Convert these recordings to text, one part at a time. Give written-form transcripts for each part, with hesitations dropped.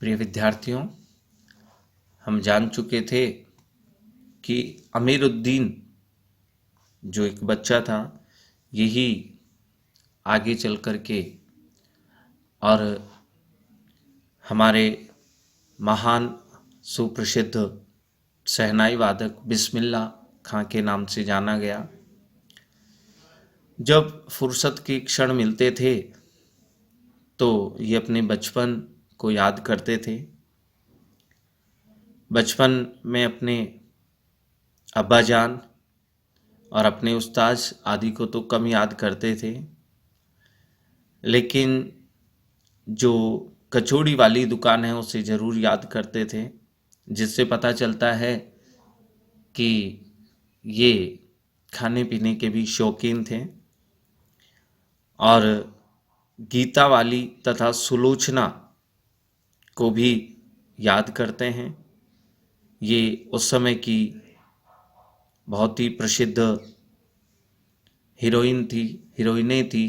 प्रिय विद्यार्थियों, हम जान चुके थे कि अमीरुद्दीन जो एक बच्चा था, यही आगे चल कर के और हमारे महान सुप्रसिद्ध शहनाई वादक बिस्मिल्लाह खां के नाम से जाना गया। जब फुर्सत के क्षण मिलते थे तो ये अपने बचपन को याद करते थे। बचपन में अपने अब्बा जान और अपने उस्ताद आदि को तो कम याद करते थे, लेकिन जो कचौड़ी वाली दुकान है उसे ज़रूर याद करते थे, जिससे पता चलता है कि ये खाने पीने के भी शौकीन थे। और गीता वाली तथा सुलोचना को भी याद करते हैं। ये उस समय की बहुत ही प्रसिद्ध हीरोइनें थी,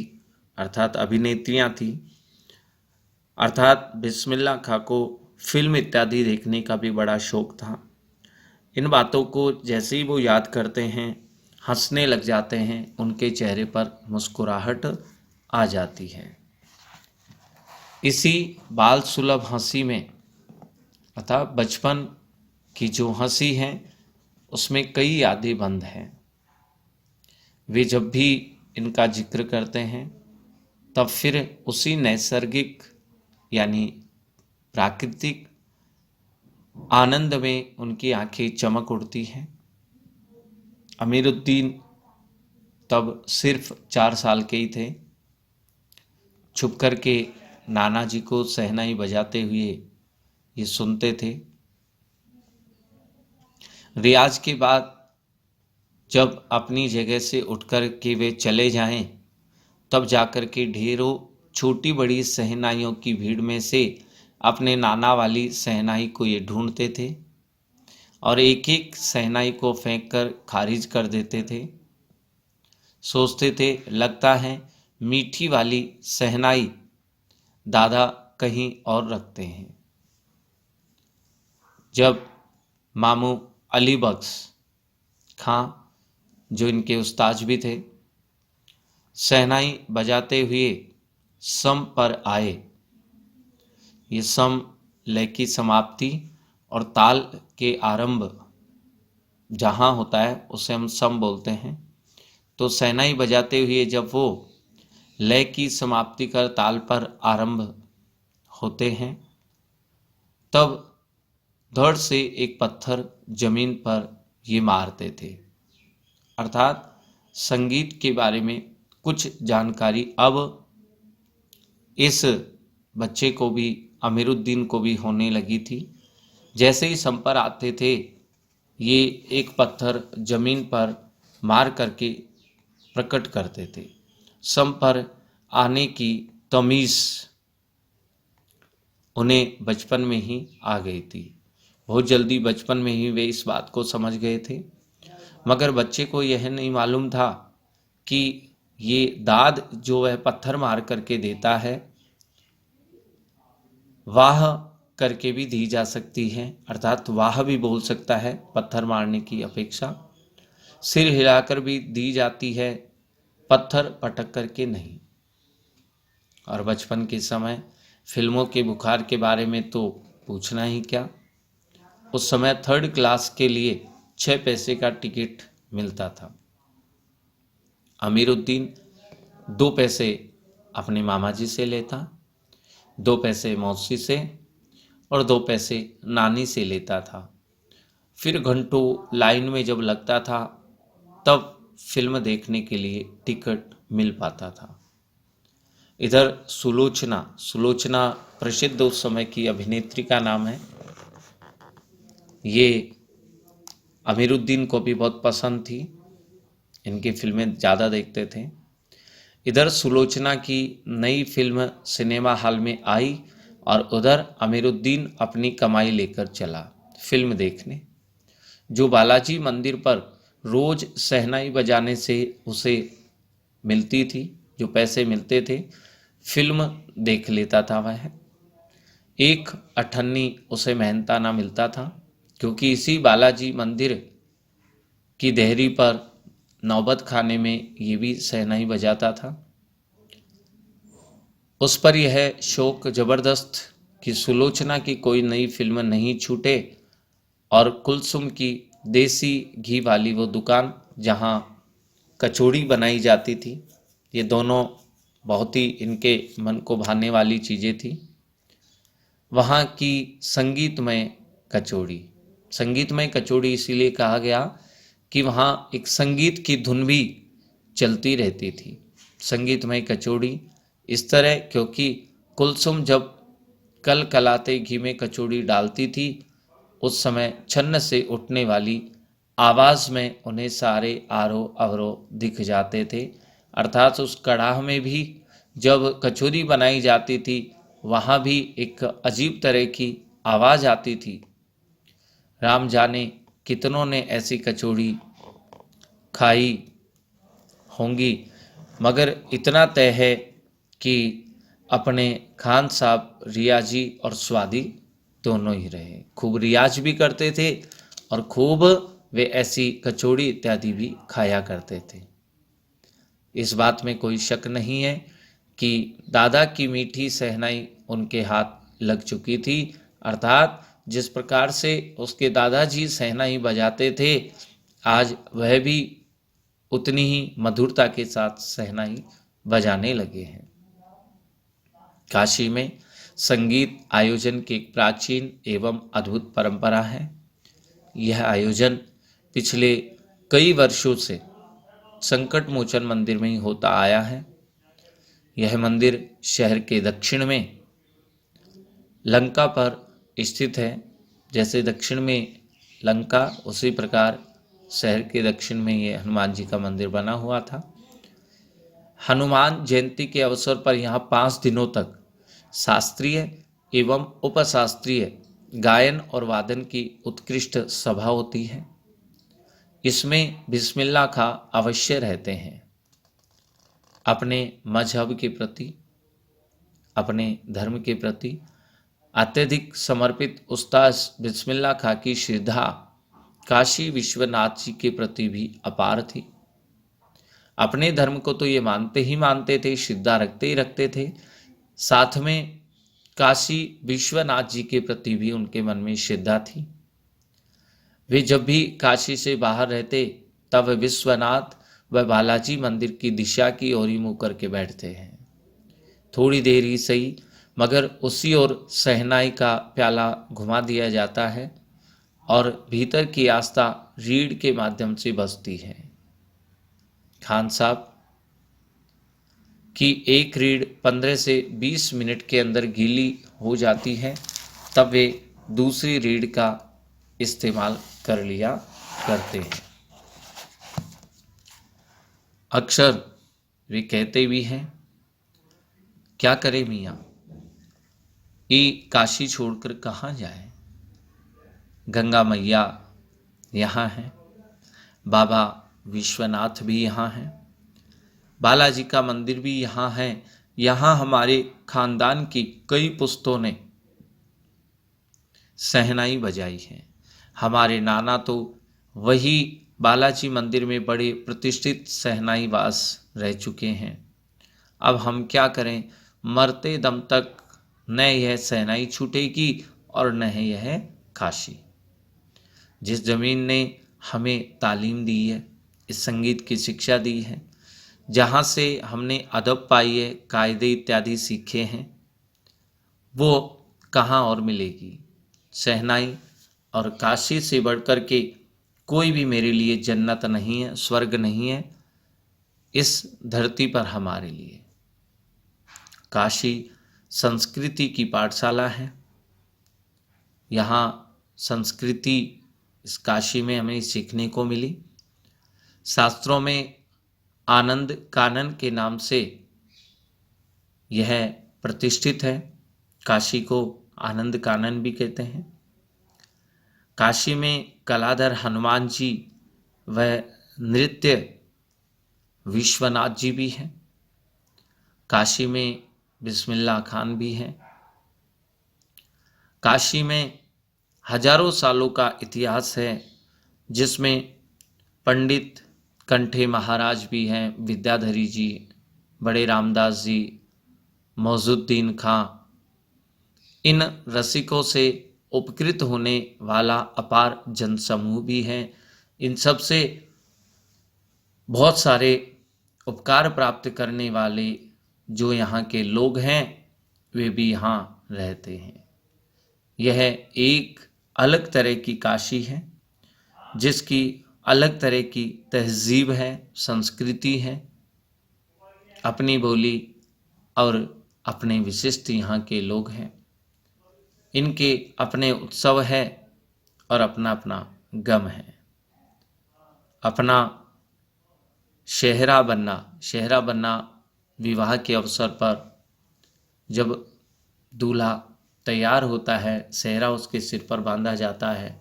अर्थात अभिनेत्रियां थी। अर्थात बिस्मिल्लाह खां को फिल्म इत्यादि देखने का भी बड़ा शौक था। इन बातों को जैसे ही वो याद करते हैं, हंसने लग जाते हैं, उनके चेहरे पर मुस्कुराहट आ जाती है। इसी बाल सुलभ हंसी में अर्थात बचपन की जो हंसी है उसमें कई यादें बंद हैं। वे जब भी इनका जिक्र करते हैं तब फिर उसी नैसर्गिक यानी प्राकृतिक आनंद में उनकी आंखें चमक उठती हैं। अमीरुद्दीन तब सिर्फ 4 साल के ही थे। छुप कर के नाना जी को शहनाई बजाते हुए ये सुनते थे। रियाज के बाद जब अपनी जगह से उठकर के वे चले जाएं, तब जाकर के ढेरों छोटी बड़ी शहनाइयों की भीड़ में से अपने नाना वाली शहनाई को ये ढूंढते थे और एक एक शहनाई को फेंक कर खारिज कर देते थे। सोचते थे लगता है मीठी वाली शहनाई दादा कहीं और रखते हैं। जब मामू अली बख्श खां, जो इनके उस्ताद भी थे, शहनाई बजाते हुए सम पर आए, ये सम लय की समाप्ति और ताल के आरंभ जहाँ होता है उसे हम सम बोलते हैं। तो शहनाई बजाते हुए जब वो लय की समाप्ति कर ताल पर आरंभ होते हैं, तब धड़ से एक पत्थर जमीन पर ये मारते थे। अर्थात संगीत के बारे में कुछ जानकारी अब इस बच्चे को भी, अमीरुद्दीन को भी होने लगी थी। जैसे ही सम पर आते थे, ये एक पत्थर जमीन पर मार करके प्रकट करते थे। सम पर आने की तमीज़ उन्हें बचपन में ही आ गई थी। बहुत जल्दी बचपन में ही वे इस बात को समझ गए थे, मगर बच्चे को यह नहीं मालूम था कि ये दाद जो वह पत्थर मार करके देता है, वाह करके भी दी जा सकती है। अर्थात वाह भी बोल सकता है पत्थर मारने की अपेक्षा, सिर हिलाकर भी दी जाती है, पत्थर पटक करके नहीं। और बचपन के समय फिल्मों के बुखार के बारे में तो पूछना ही क्या। उस समय 3rd क्लास के लिए 6 पैसे का टिकट मिलता था। अमीरुद्दीन 2 पैसे अपने मामा जी से लेता, 2 पैसे मौसी से और 2 पैसे नानी से लेता था। फिर घंटों लाइन में जब लगता था तब फिल्म देखने के लिए टिकट मिल पाता था। इधर सुलोचना प्रसिद्ध उस समय की अभिनेत्री का नाम है। ये अमीरुद्दीन को भी बहुत पसंद थी, इनकी फिल्में ज़्यादा देखते थे। इधर सुलोचना की नई फिल्म सिनेमा हॉल में आई और उधर अमीरुद्दीन अपनी कमाई लेकर चला फिल्म देखने। जो बालाजी मंदिर पर रोज शहनाई बजाने से उसे मिलती थी, जो पैसे मिलते थे, फिल्म देख लेता था वह। एक अठन्नी उसे मेहनताना मिलता था, क्योंकि इसी बालाजी मंदिर की देहरी पर नौबत खाने में ये भी शहनाई बजाता था। उस पर यह शौक जबरदस्त कि सुलोचना की कोई नई फिल्म नहीं छूटे, और कुलसुम की देसी घी वाली वो दुकान जहाँ कचौड़ी बनाई जाती थी, ये दोनों बहुत ही इनके मन को भाने वाली चीज़ें थी। वहाँ की संगीतमय कचौड़ी, संगीतमय कचौड़ी इसीलिए कहा गया कि वहाँ एक संगीत की धुन भी चलती रहती थी। संगीतमय कचौड़ी इस तरह क्योंकि कुलसुम जब कल कलाते घी में कचौड़ी डालती थी, उस समय छन्न से उठने वाली आवाज़ में उन्हें सारे आरोह अवरोह दिख जाते थे। अर्थात उस कड़ाह में भी जब कचौरी बनाई जाती थी, वहाँ भी एक अजीब तरह की आवाज़ आती थी। राम जाने कितनों ने ऐसी कचौड़ी खाई होंगी, मगर इतना तय है कि अपने खान साहब रियाजी और स्वादी दोनों ही रहे। खूब रियाज भी करते थे और खूब वे ऐसी कचौड़ी इत्यादि भी खाया करते थे। इस बात में कोई शक नहीं है कि दादा की मीठी शहनाई उनके हाथ लग चुकी थी। अर्थात जिस प्रकार से उसके दादाजी शहनाई बजाते थे, आज वह भी उतनी ही मधुरता के साथ शहनाई बजाने लगे हैं। काशी में संगीत आयोजन की एक प्राचीन एवं अद्भुत परंपरा है। यह आयोजन पिछले कई वर्षों से संकट मोचन मंदिर में ही होता आया है। यह मंदिर शहर के दक्षिण में लंका पर स्थित है। जैसे दक्षिण में लंका, उसी प्रकार शहर के दक्षिण में ये हनुमान जी का मंदिर बना हुआ था। हनुमान जयंती के अवसर पर यहाँ 5 दिनों तक शास्त्रीय एवं उपशास्त्रीय गायन और वादन की उत्कृष्ट सभा होती है। इसमें बिस्मिल्लाह खा अवश्य रहते हैं। अपने मजहब के प्रति, अपने धर्म के प्रति अत्यधिक समर्पित उस्ताद बिस्मिल्लाह खा की श्रद्धा काशी विश्वनाथ जी के प्रति भी अपार थी। अपने धर्म को तो ये मानते ही मानते थे, श्रद्धा रखते ही रखते थे, साथ में काशी विश्वनाथ जी के प्रति भी उनके मन में श्रद्धा थी। वे जब भी काशी से बाहर रहते, तब विश्वनाथ व बालाजी मंदिर की दिशा की ओर ही मुँह करके बैठते हैं। थोड़ी देर ही सही, मगर उसी ओर शहनाई का प्याला घुमा दिया जाता है और भीतर की आस्था रीढ़ के माध्यम से बजती है। खान साहब की एक रीढ़ 15 से 20 मिनट के अंदर गीली हो जाती है, तब वे दूसरी रीढ़ का इस्तेमाल कर लिया करते हैं। अक्सर वे कहते भी हैं, क्या करें मियाँ, ये काशी छोड़कर कहाँ जाए। गंगा मैया यहाँ हैं, बाबा विश्वनाथ भी यहाँ हैं, बालाजी का मंदिर भी यहाँ है। यहाँ हमारे खानदान की कई पुश्तों ने शहनाई बजाई है। हमारे नाना तो वही बालाजी मंदिर में बड़े प्रतिष्ठित शहनाई वास रह चुके हैं। अब हम क्या करें, मरते दम तक न यह शहनाई छूटेगी और न है यह काशी। जिस जमीन ने हमें तालीम दी है, इस संगीत की शिक्षा दी है, जहाँ से हमने अदब पाई है, कायदे इत्यादि सीखे हैं, वो कहाँ और मिलेगी। शहनाई और काशी से बढ़कर के कोई भी मेरे लिए जन्नत नहीं है, स्वर्ग नहीं है इस धरती पर हमारे लिए। काशी संस्कृति की पाठशाला है। यहाँ संस्कृति इस काशी में हमें सीखने को मिली। शास्त्रों में आनंद कानन के नाम से यह प्रतिष्ठित है। काशी को आनंद कानन भी कहते हैं। काशी में कलाधर हनुमान जी व नृत्य विश्वनाथ जी भी हैं। काशी में बिस्मिल्लाह खान भी हैं। काशी में हजारों सालों का इतिहास है, जिसमें पंडित कंठे महाराज भी हैं, विद्याधरी जी, बड़े रामदास जी, मौजुद्दीन खां। इन रसिकों से उपकृत होने वाला अपार जनसमूह भी हैं। इन सब से बहुत सारे उपकार प्राप्त करने वाले जो यहाँ के लोग हैं वे भी यहाँ रहते हैं। यह एक अलग तरह की काशी है, जिसकी अलग तरह की तहजीब है, संस्कृति है, अपनी बोली और अपने विशिष्ट यहाँ के लोग हैं। इनके अपने उत्सव है और अपना अपना गम है। अपना सेहरा बनना विवाह के अवसर पर जब दूल्हा तैयार होता है, सेहरा उसके सिर पर बांधा जाता है,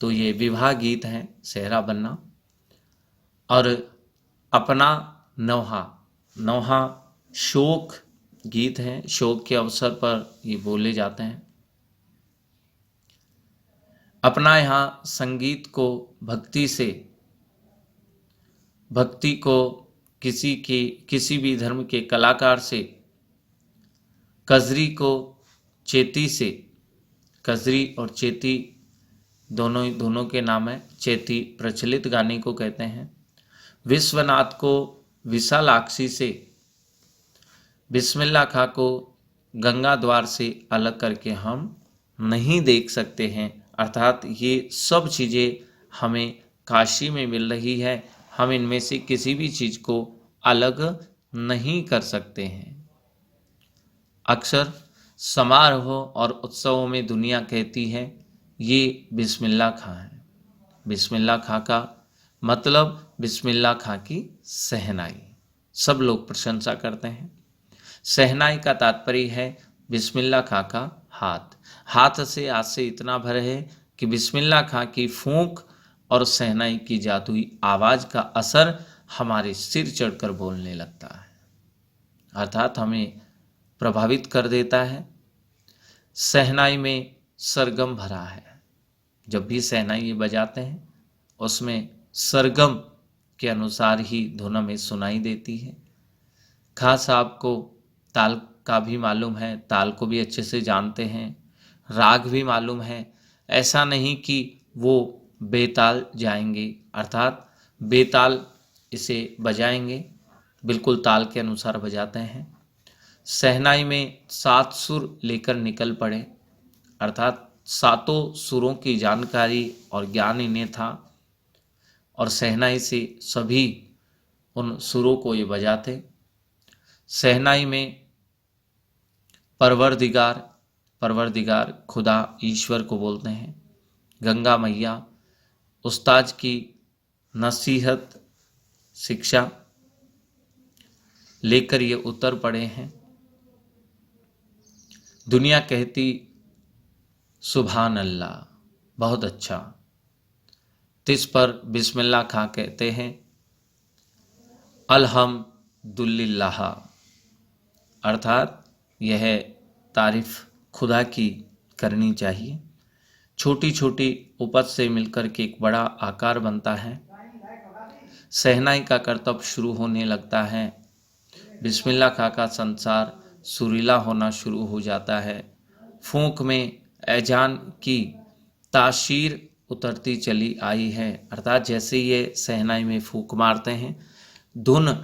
तो ये विवाह गीत है, सेहरा बनना। और अपना नौहा शोक गीत है, शोक के अवसर पर ये बोले जाते हैं। अपना यहाँ संगीत को भक्ति को किसी भी धर्म के कलाकार से, कजरी को चेती से, कजरी और चेती दोनों के नाम है। चेती प्रचलित गाने को कहते हैं। विश्वनाथ को विशालाक्षी से, बिस्मिल्लाह खां को गंगा द्वार से अलग करके हम नहीं देख सकते हैं। अर्थात ये सब चीज़ें हमें काशी में मिल रही है, हम इनमें से किसी भी चीज़ को अलग नहीं कर सकते हैं। अक्सर समारोह और उत्सवों में दुनिया कहती है ये बिस्मिल्लाह खां है। बिस्मिल्लाह खां का मतलब बिस्मिल्लाह खां की सहनाई, सब लोग प्रशंसा करते हैं। सहनाई का तात्पर्य है बिस्मिल्लाह खां का हाथ से आज से इतना भर है कि बिस्मिल्लाह खां की फूंक और सहनाई की जादुई आवाज़ का असर हमारे सिर चढ़कर बोलने लगता है, अर्थात हमें प्रभावित कर देता है। सहनाई में सरगम भरा है। जब भी सहनाई ये बजाते हैं उसमें सरगम के अनुसार ही धुन हमें सुनाई देती है। खां साहब को ताल का भी मालूम है, ताल को भी अच्छे से जानते हैं, राग भी मालूम है। ऐसा नहीं कि वो बेताल जाएंगे, अर्थात बेताल इसे बजाएंगे, बिल्कुल ताल के अनुसार बजाते हैं। सहनाई में 7 सुर लेकर निकल पड़े, अर्थात 7 सुरों की जानकारी और ज्ञान इन्हें था और सहनाई से सभी उन सुरों को ये बजाते। सहनाई में परवरदिगार खुदा ईश्वर को बोलते हैं। गंगा मैया उस्ताद की नसीहत शिक्षा लेकर ये उतर पड़े हैं। दुनिया कहती सुभान अल्लाह, बहुत अच्छा। तिस पर बिस्मिल्लाह खां कहते हैं अल्हम्दुलिल्लाह, अर्थात यह तारीफ खुदा की करनी चाहिए। छोटी छोटी उपज से मिलकर के एक बड़ा आकार बनता है। सहनाई का करतब शुरू होने लगता है। बिस्मिल्लाह खां का संसार सुरीला होना शुरू हो जाता है। फूंक में ऐजान की ताशीर उतरती चली आई है, अर्थात जैसे ये सहनाई में फूंक मारते हैं, धुन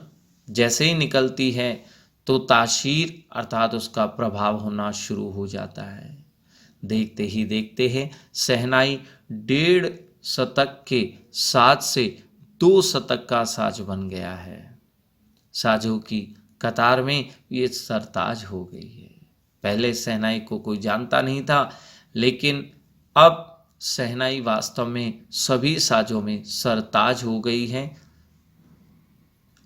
जैसे ही निकलती है तो ताशीर अर्थात उसका प्रभाव होना शुरू हो जाता है। देखते ही देखते हैं सहनाई 1.5 शतक के साज से 2 शतक का साज बन गया है। साजों की कतार में ये सरताज हो गई है। पहले सहनाई को कोई जानता नहीं था, लेकिन अब सहनाई वास्तव में सभी साजों में सरताज हो गई है।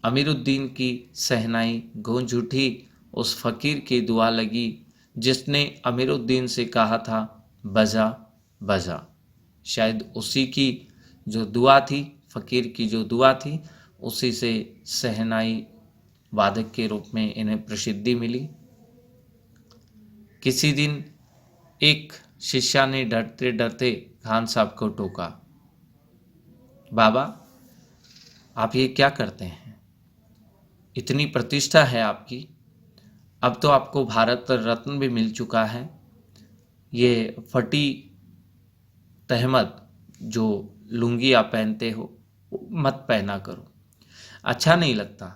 अमीरुद्दीन की सहनाई गूंज उठी, उस फकीर की दुआ लगी जिसने अमीरुद्दीन से कहा था बजा बजा। शायद उसी की जो दुआ थी, फकीर की जो दुआ थी, उसी से सहनाई वादक के रूप में इन्हें प्रसिद्धि मिली। किसी दिन एक शिष्या ने डरते डरते खान साहब को टोका, बाबा आप ये क्या करते हैं? इतनी प्रतिष्ठा है आपकी, अब तो आपको भारत रत्न भी मिल चुका है, ये फटी तहमद जो लुंगी आप पहनते हो मत पहना करो, अच्छा नहीं लगता।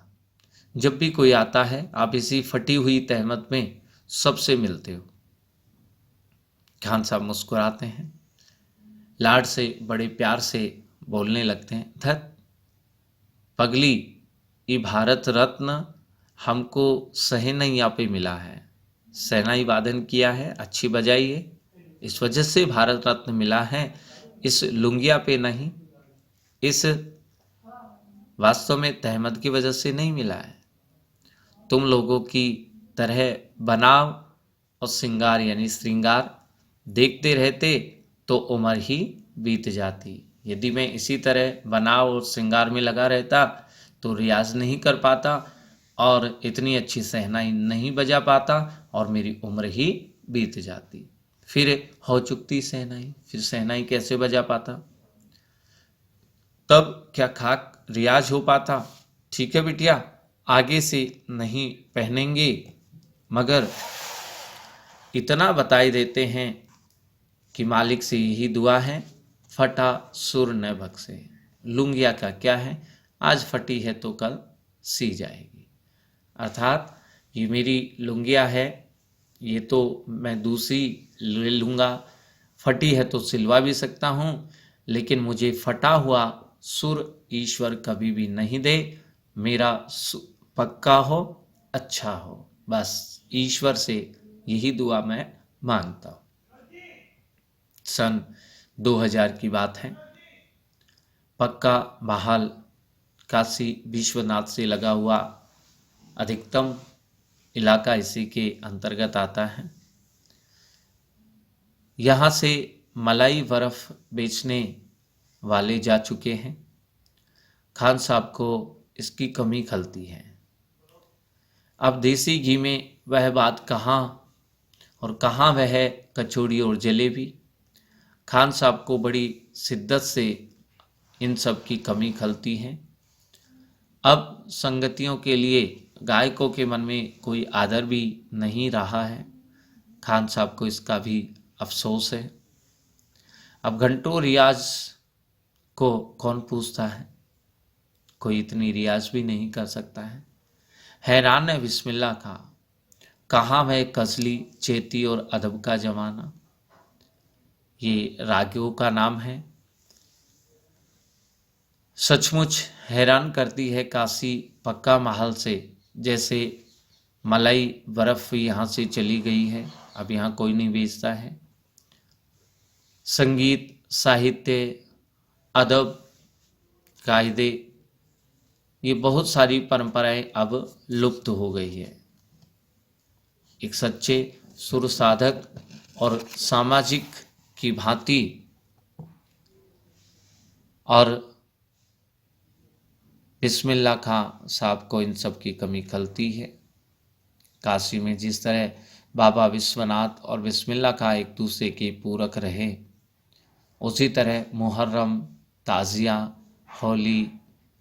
जब भी कोई आता है आप इसी फटी हुई तहमद में सबसे मिलते हो। खान साहब मुस्कुराते हैं, लाड से बड़े प्यार से बोलने लगते हैं, धत पगली, ये भारत रत्न हमको सहनैया पे मिला है, शहनाई वादन किया है, अच्छी बजाई है, इस वजह से भारत रत्न मिला है, इस लुंगिया पे नहीं, इस वास्तव में तहमद की वजह से नहीं मिला है। तुम लोगों की तरह बनाव और श्रृंगार यानी श्रृंगार देखते रहते तो उम्र ही बीत जाती। यदि मैं इसी तरह बनाव और श्रृंगार में लगा रहता तो रियाज नहीं कर पाता और इतनी अच्छी शहनाई नहीं बजा पाता और मेरी उम्र ही बीत जाती। फिर हो चुकती शहनाई, फिर शहनाई कैसे बजा पाता? तब क्या खाक रियाज हो पाता? ठीक है बिटिया, आगे से नहीं पहनेंगे, मगर इतना बताई देते हैं कि मालिक से यही दुआ है, फटा सुर न बख्शे। लुंगिया का क्या है, आज फटी है तो कल सी जाएगी। अर्थात ये मेरी लुंगिया है, ये तो मैं दूसरी ले लूँगा, फटी है तो सिलवा भी सकता हूँ, लेकिन मुझे फटा हुआ सुर ईश्वर कभी भी नहीं दे। मेरा पक्का हो, अच्छा हो, बस ईश्वर से यही दुआ मैं मांगता हूँ। सन 2000 की बात है। पक्का बहाल काशी विश्वनाथ से लगा हुआ अधिकतम इलाका इसी के अंतर्गत आता है। यहाँ से मलाई बर्फ बेचने वाले जा चुके हैं। खान साहब को इसकी कमी खलती है। अब देसी घी में वह बात कहाँ और कहाँ वह कचौड़ी और जलेबी। खान साहब को बड़ी शिद्दत से इन सब की कमी खलती है। अब संगतियों के लिए गायकों के मन में कोई आदर भी नहीं रहा है। खान साहब को इसका भी अफसोस है। अब घंटों रियाज को कौन पूछता है, कोई इतनी रियाज भी नहीं कर सकता है। हैरान है बिस्मिल्लाह खां, कहाँ है कजली, चेती और अदब का जमाना। ये रागियों का नाम है। सचमुच हैरान करती है काशी पक्का महल से, जैसे मलाई बर्फ यहाँ से चली गई है, अब यहाँ कोई नहीं बेचता है। संगीत, साहित्य, अदब, कायदे, ये बहुत सारी परंपराएं अब लुप्त हो गई है। एक सच्चे सुर साधक और सामाजिक की भांति और बिस्मिल्लाह खां साहब को इन सब की कमी खलती है। काशी में जिस तरह बाबा विश्वनाथ और बिस्मिल्लाह खां एक दूसरे के पूरक रहे, उसी तरह मुहर्रम, ताजिया, होली,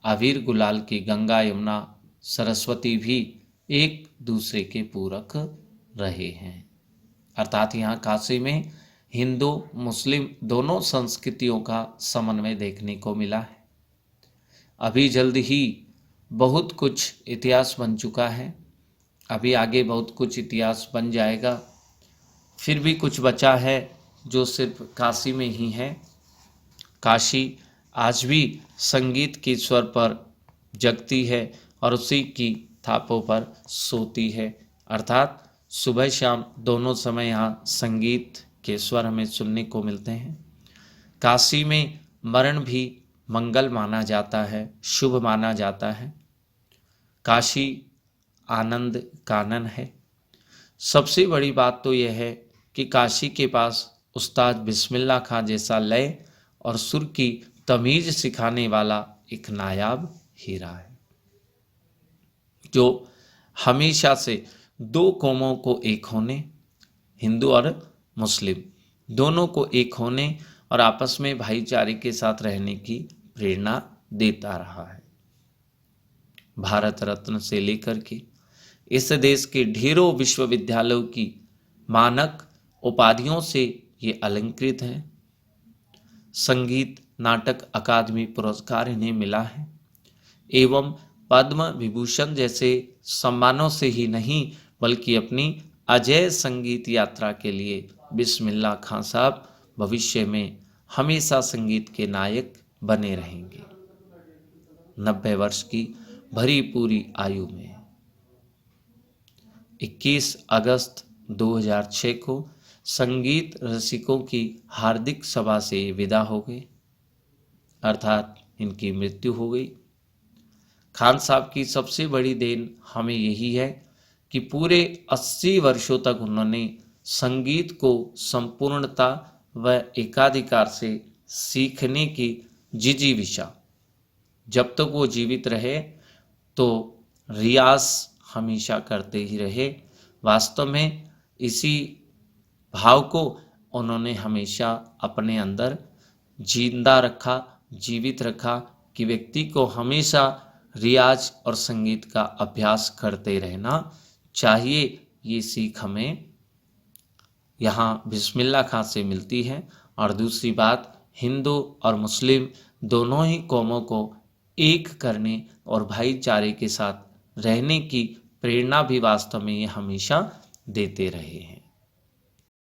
अबीर गुलाल की गंगा यमुना सरस्वती भी एक दूसरे के पूरक रहे हैं। अर्थात यहाँ काशी में हिंदू मुस्लिम दोनों संस्कृतियों का समन्वय देखने को मिला है। अभी जल्द ही बहुत कुछ इतिहास बन चुका है, अभी आगे बहुत कुछ इतिहास बन जाएगा। फिर भी कुछ बचा है जो सिर्फ काशी में ही है। काशी आज भी संगीत के स्वर पर जगती है और उसी की थापों पर सोती है। अर्थात सुबह शाम दोनों समय यहाँ संगीत के स्वर हमें सुनने को मिलते हैं। काशी में मरण भी मंगल माना जाता है, शुभ माना जाता है। काशी आनंद कानन है। सबसे बड़ी बात तो यह है कि काशी के पास उस्ताद बिस्मिल्लाह खां जैसा लय और सुर की तमीज सिखाने वाला एक नायाब हीरा है, जो हमेशा से दो कौमों को एक होने, हिंदू और मुस्लिम दोनों को एक होने और आपस में भाईचारे के साथ रहने की प्रेरणा देता रहा है। भारत रत्न से लेकर के इस देश के ढेरों विश्वविद्यालयों की मानक उपाधियों से ये अलंकृत है। संगीत नाटक अकादमी पुरस्कार इन्हें मिला है एवं पद्म विभूषण जैसे सम्मानों से ही नहीं बल्कि अपनी अजय संगीत यात्रा के लिए बिस्मिल्लाह खां साहब भविष्य में हमेशा संगीत के नायक बने रहेंगे। 90 वर्ष की भरी पूरी आयु में 21 अगस्त 2006 को संगीत रसिकों की हार्दिक सभा से विदा हो गए, अर्थात इनकी मृत्यु हो गई। खान साहब की सबसे बड़ी देन हमें यही है कि पूरे 80 वर्षों तक उन्होंने संगीत को संपूर्णता व एकाधिकार से सीखने की जिजीविषा, जब तक वो जीवित रहे तो रियाज हमेशा करते ही रहे। वास्तव में इसी भाव को उन्होंने हमेशा अपने अंदर जिंदा रखा, जीवित रखा कि व्यक्ति को हमेशा रियाज और संगीत का अभ्यास करते रहना चाहिए। ये सीख हमें यहाँ बिस्मिल्लाह खां से मिलती है। और दूसरी बात, हिंदू और मुस्लिम दोनों ही कौमों को एक करने और भाईचारे के साथ रहने की प्रेरणा भी वास्तव में ये हमेशा देते रहे हैं।